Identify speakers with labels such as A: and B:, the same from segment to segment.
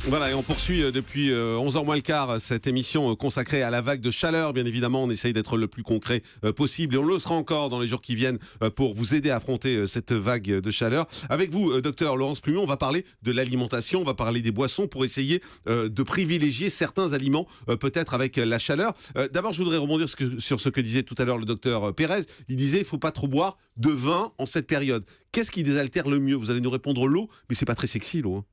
A: Voilà, et on poursuit depuis 11h moins le quart cette émission consacrée à la vague de chaleur. Bien évidemment, on essaye d'être le plus concret possible et on le sera encore dans les jours qui viennent pour vous aider à affronter cette vague de chaleur. Avec vous, docteur Laurence Plumion, on va parler de l'alimentation, on va parler des boissons pour essayer de privilégier certains aliments, peut-être avec la chaleur. D'abord, je voudrais rebondir sur ce que disait tout à l'heure le docteur Pérez. Il disait qu'il ne faut pas trop boire de vin en cette période. Qu'est-ce qui désaltère le mieux? Vous allez nous répondre l'eau, mais c'est pas très sexy l'eau. Hein.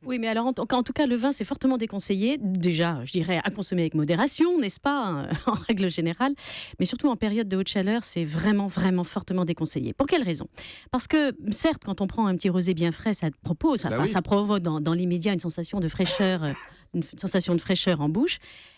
B: Oui, mais alors en tout cas, le vin, c'est fortement déconseillé. Déjà, je dirais à consommer avec modération, n'est-ce pas, en règle générale. Mais surtout en période de haute chaleur, c'est vraiment, vraiment fortement déconseillé. Pour quelle raison? Parce que, certes, quand on prend un petit rosé bien frais, ça provoque dans l'immédiat une sensation de fraîcheur. Une sensation de fraîcheur en bouche,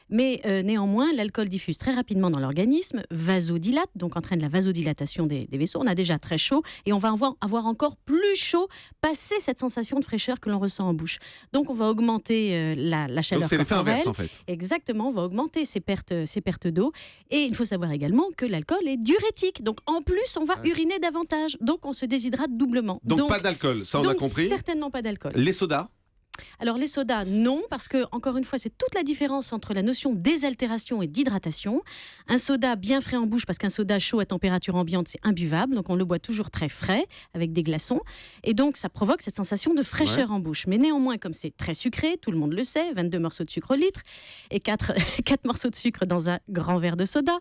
B: mais néanmoins, l'alcool diffuse très rapidement dans l'organisme, vasodilate, donc entraîne la vasodilatation des vaisseaux. On a déjà très chaud et on va avoir encore plus chaud passé cette sensation de fraîcheur que l'on ressent en bouche. Donc, on va augmenter la chaleur.
A: Donc, c'est l'effet inverse, en fait.
B: Exactement, on va augmenter ces pertes d'eau. Et il faut savoir également que l'alcool est diurétique. Donc, en plus, on va uriner davantage. Donc, on se déshydrate doublement.
A: Donc pas d'alcool, ça on a compris.
B: Certainement pas d'alcool.
A: Les sodas?
B: Alors les sodas, non, parce que, encore une fois, c'est toute la différence entre la notion de désaltération et d'hydratation. Un soda bien frais en bouche, parce qu'un soda chaud à température ambiante, c'est imbuvable, donc on le boit toujours très frais, avec des glaçons, et donc ça provoque cette sensation de fraîcheur en bouche. Mais néanmoins, comme c'est très sucré, tout le monde le sait, 22 morceaux de sucre au litre, et 4 morceaux de sucre dans un grand verre de soda,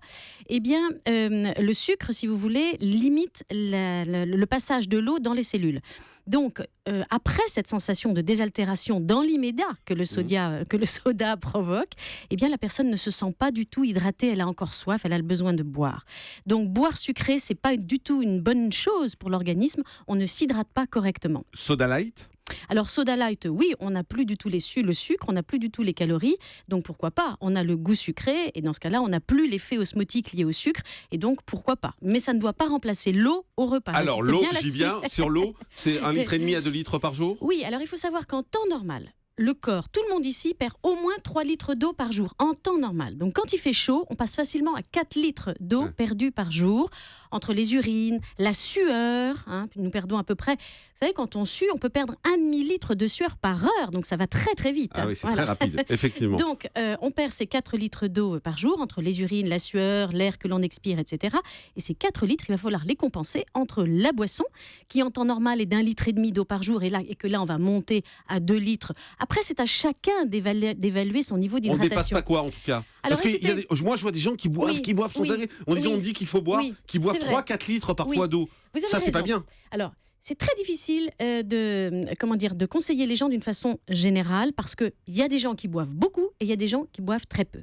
B: eh bien, le sucre, si vous voulez, limite le passage de l'eau dans les cellules. Donc, après cette sensation de désaltération dans l'immédiat que le soda provoque, eh bien, la personne ne se sent pas du tout hydratée, elle a encore soif, elle a le besoin de boire. Donc, boire sucré, c'est pas du tout une bonne chose pour l'organisme, on ne s'hydrate pas correctement.
A: Soda light?
B: Alors, soda light, oui, on n'a plus du tout le sucre, on n'a plus du tout les calories, donc pourquoi pas? On a le goût sucré, et dans ce cas-là, on n'a plus l'effet osmotique lié au sucre, et donc pourquoi pas? Mais ça ne doit pas remplacer l'eau au repas.
A: Alors, l'eau, j'y viens, sur l'eau, c'est 1,5 litre à 2 litres par jour?
B: Oui, alors il faut savoir qu'en temps normal, le corps, tout le monde ici, perd au moins 3 litres d'eau par jour, en temps normal. Donc quand il fait chaud, on passe facilement à 4 litres d'eau perdue par jour, entre les urines, la sueur, nous perdons à peu près, vous savez, quand on sue, on peut perdre 1,5 litre de sueur par heure, donc ça va très très vite.
A: Ah oui, c'est très rapide, effectivement.
B: Donc on perd ces 4 litres d'eau par jour, entre les urines, la sueur, l'air que l'on expire, etc. Et ces 4 litres, il va falloir les compenser entre la boisson, qui en temps normal est d'1,5 litre d'eau par jour, et que là on va monter à 2 litres. Après, c'est à chacun d'évaluer son niveau d'hydratation.
A: On ne dépasse pas quoi, en tout cas?
B: Alors,
A: parce que moi, je vois des gens qui boivent sans arrêt. On dit qu'il faut boire, qui boivent 3-4 litres parfois d'eau. Ça, c'est pas bien.
B: Alors, c'est très difficile de conseiller les gens d'une façon générale, parce qu'il y a des gens qui boivent beaucoup et il y a des gens qui boivent très peu.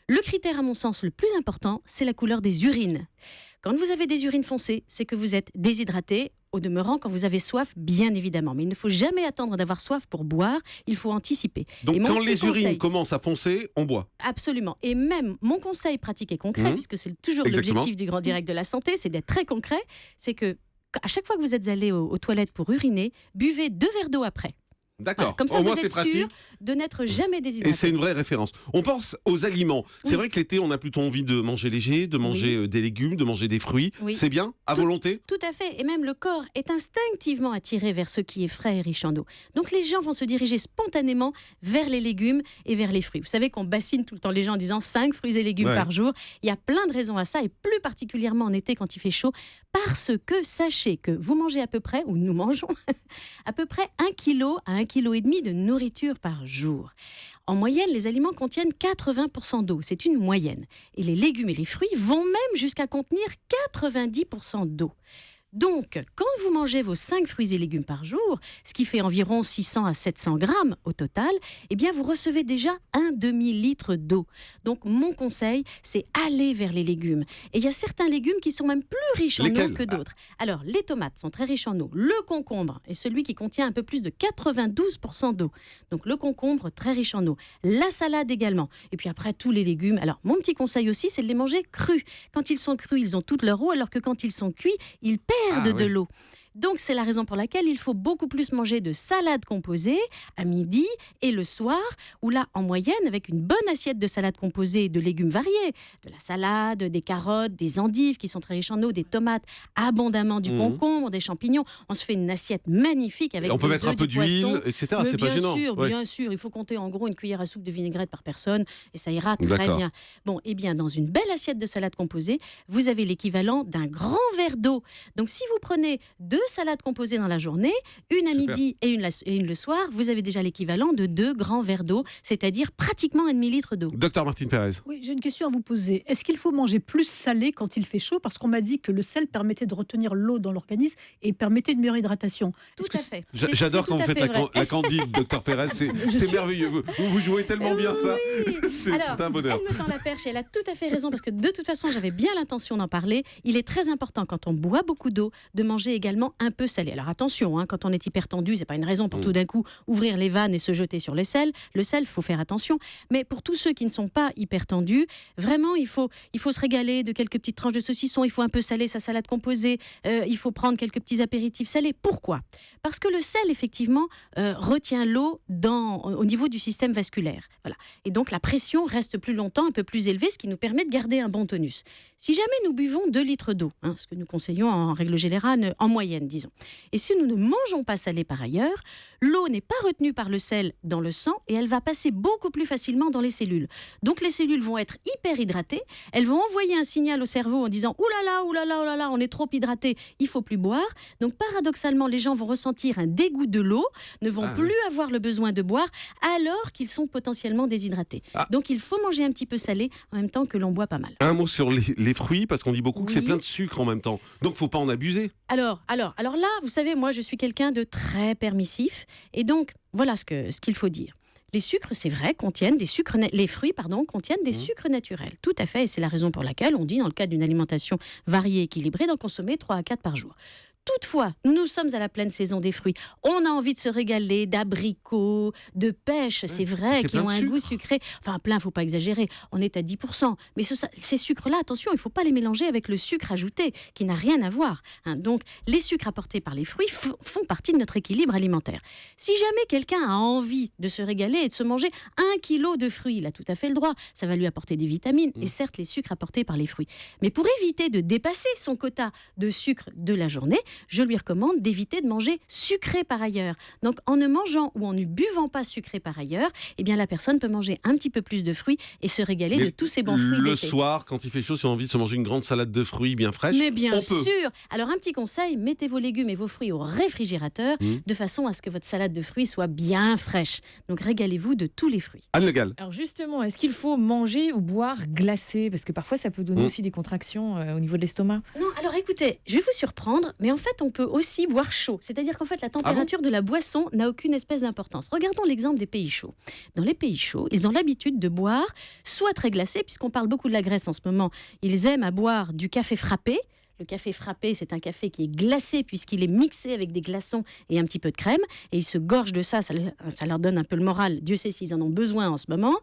B: Le critère, à mon sens, le plus important, c'est la couleur des urines. Quand vous avez des urines foncées, c'est que vous êtes déshydraté. Au demeurant, quand vous avez soif, bien évidemment. Mais il ne faut jamais attendre d'avoir soif pour boire, il faut anticiper.
A: Donc quand les urines commencent à foncer, on boit?
B: Absolument. Et même, mon conseil pratique et concret, puisque c'est toujours l'objectif du Grand Direct de la Santé, c'est d'être très concret, c'est que à chaque fois que vous êtes allé aux toilettes pour uriner, buvez 2 verres d'eau après.
A: D'accord.
B: Voilà, comme ça, vous êtes sûr de n'être jamais déshydraté.
A: Et c'est une vraie référence. On pense aux aliments. C'est vrai que l'été, on a plutôt envie de manger léger, de manger des légumes, de manger des fruits. C'est bien, à volonté?
B: Tout à fait. Et même le corps est instinctivement attiré vers ce qui est frais et riche en eau. Donc les gens vont se diriger spontanément vers les légumes et vers les fruits. Vous savez qu'on bassine tout le temps les gens en disant 5 fruits et légumes par jour. Il y a plein de raisons à ça, et plus particulièrement en été quand il fait chaud, parce que sachez que vous mangez à peu près, ou nous mangeons, à peu près 1 kg à 1,5 kg de nourriture par jour. En moyenne, les aliments contiennent 80% d'eau. C'est une moyenne. Et les légumes et les fruits vont même jusqu'à contenir 90% d'eau. Donc, quand vous mangez vos 5 fruits et légumes par jour, ce qui fait environ 600 à 700 grammes au total, eh bien, vous recevez déjà un demi-litre d'eau. Donc, mon conseil, c'est aller vers les légumes. Et il y a certains légumes qui sont même plus riches en eau que d'autres. Alors, les tomates sont très riches en eau. Le concombre est celui qui contient un peu plus de 92% d'eau. Donc, le concombre, très riche en eau. La salade également. Et puis après, tous les légumes. Alors, mon petit conseil aussi, c'est de les manger crus. Quand ils sont crus, ils ont toute leur eau, alors que quand ils sont cuits, ils perdent de l'eau. Donc c'est la raison pour laquelle il faut beaucoup plus manger de salade composée à midi et le soir, où là, en moyenne, avec une bonne assiette de salade composée de légumes variés, de la salade, des carottes, des endives qui sont très riches en eau, des tomates, abondamment du concombre, des champignons, on se fait une assiette magnifique avec
A: on peut
B: des
A: mettre un
B: œufs,
A: peu
B: du poisson.
A: d'huile, etc. C'est pas gênant.
B: Bien sûr, il faut compter en gros une cuillère à soupe de vinaigrette par personne et ça ira très
A: D'accord.
B: bien. Bon, eh bien, dans une belle assiette de salade composée, vous avez l'équivalent d'un grand verre d'eau. Donc, si vous prenez 2 salades composées dans la journée, une à midi et une le soir, vous avez déjà l'équivalent de 2 grands verres d'eau, c'est-à-dire pratiquement un demi-litre d'eau.
A: Docteur Martine Pérez.
C: Oui, j'ai une question à vous poser. Est-ce qu'il faut manger plus salé quand il fait chaud? Parce qu'on m'a dit que le sel permettait de retenir l'eau dans l'organisme et permettait une meilleure hydratation.
B: Tout à fait.
A: J'adore quand vous faites la candide, Docteur Pérez. C'est merveilleux. Vous jouez tellement bien ça. C'est un bonheur.
B: Elle me tend la perche et elle a tout à fait raison parce que de toute façon, j'avais bien l'intention d'en parler. Il est très important quand on boit beaucoup d'eau de manger également un peu salé. Alors attention, quand on est hypertendu, c'est pas une raison pour tout d'un coup ouvrir les vannes et se jeter sur le sel. Le sel, faut faire attention. Mais pour tous ceux qui ne sont pas hypertendus, vraiment, il faut se régaler de quelques petites tranches de saucisson. Il faut un peu saler sa salade composée. Il faut prendre quelques petits apéritifs salés. Pourquoi ? Parce que le sel, effectivement, retient l'eau au niveau du système vasculaire. Voilà. Et donc, la pression reste plus longtemps, un peu plus élevée, ce qui nous permet de garder un bon tonus. Si jamais nous buvons 2 litres d'eau, ce que nous conseillons en règle générale, en moyenne, disons, et si nous ne mangeons pas salé par ailleurs, l'eau n'est pas retenue par le sel dans le sang et elle va passer beaucoup plus facilement dans les cellules. Donc, les cellules vont être hyper hydratées, elles vont envoyer un signal au cerveau en disant « Ouh là là, on est trop hydraté, il faut plus boire ». Donc, paradoxalement, les gens vont ressentir un dégoût de l'eau, ne vont plus avoir le besoin de boire alors qu'ils sont potentiellement déshydratés. Donc, il faut manger un petit peu salé en même temps que l'on boit pas mal.
A: Un mot sur les fruits, parce qu'on dit beaucoup que c'est plein de sucre en même temps. Donc, il ne faut pas en abuser.
B: Alors là, vous savez, moi, je suis quelqu'un de très permissif. Et donc, voilà ce qu'il faut dire. Les sucres, c'est vrai, contiennent des sucres. Les fruits, contiennent des sucres naturels. Tout à fait. Et c'est la raison pour laquelle on dit, dans le cadre d'une alimentation variée et équilibrée, d'en consommer 3 à 4 par jour. Toutefois, nous sommes à la pleine saison des fruits. On a envie de se régaler d'abricots, de pêches, c'est vrai, qui ont un goût sucré. Enfin, plein, il ne faut pas exagérer. On est à 10%. Mais ces sucres-là, attention, il ne faut pas les mélanger avec le sucre ajouté, qui n'a rien à voir. Donc, les sucres apportés par les fruits font partie de notre équilibre alimentaire. Si jamais quelqu'un a envie de se régaler et de se manger 1 kilo de fruits, il a tout à fait le droit. Ça va lui apporter des vitamines et certes, les sucres apportés par les fruits. Mais pour éviter de dépasser son quota de sucre de la journée, je lui recommande d'éviter de manger sucré par ailleurs. Donc, en ne mangeant ou en ne buvant pas sucré par ailleurs, eh bien, la personne peut manger un petit peu plus de fruits et se régaler de tous ces bons fruits d'été.
A: Le soir, quand il fait chaud, si on a envie de se manger une grande salade de fruits bien fraîche,
B: mais bien
A: on peut.
B: sûr. Alors, un petit conseil, mettez vos légumes et vos fruits au réfrigérateur de façon à ce que votre salade de fruits soit bien fraîche. Donc, régalez-vous de tous les fruits.
A: Anne Le Gall.
D: Alors justement, est-ce qu'il faut manger ou boire glacé? Parce que parfois, ça peut donner aussi des contractions au niveau de l'estomac.
B: Non, alors écoutez, je vais vous surprendre, mais en fait, on peut aussi boire chaud. C'est-à-dire qu'en fait, la température de la boisson n'a aucune espèce d'importance. Regardons l'exemple des pays chauds. Dans les pays chauds, ils ont l'habitude de boire soit très glacé, puisqu'on parle beaucoup de la Grèce en ce moment. Ils aiment à boire du café frappé. Le café frappé, c'est un café qui est glacé puisqu'il est mixé avec des glaçons et un petit peu de crème. Et ils se gorgent de ça, ça leur donne un peu le moral. Dieu sait s'ils en ont besoin en ce moment.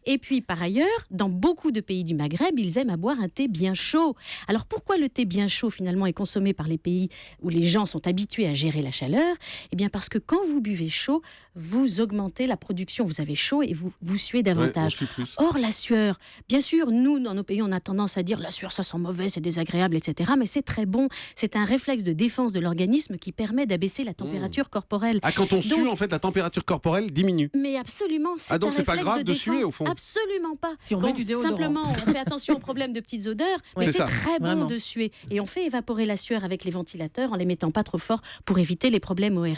B: Et puis, par ailleurs, dans beaucoup de pays du Maghreb, ils aiment à boire un thé bien chaud. Alors, pourquoi le thé bien chaud, finalement, est consommé par les pays où les gens sont habitués à gérer la chaleur? Eh bien, parce que quand vous buvez chaud, vous augmentez la production. Vous avez chaud et vous suez davantage. Or, la sueur, bien sûr, nous, dans nos pays, on a tendance à dire la sueur, ça sent mauvais, c'est désagréable, etc. Mais c'est très bon. C'est un réflexe de défense de l'organisme qui permet d'abaisser la température corporelle.
A: Quand on sue, en fait, la température corporelle diminue.
B: Mais absolument.
A: Donc c'est pas grave de suer, au fond.
B: Absolument pas.
D: Si on met du déodorant.
B: Simplement, on fait attention aux problèmes de petites odeurs. Mais c'est très bon de suer. Et on fait évaporer la sueur avec les ventilateurs en les mettant pas trop fort pour éviter les problèmes ORL.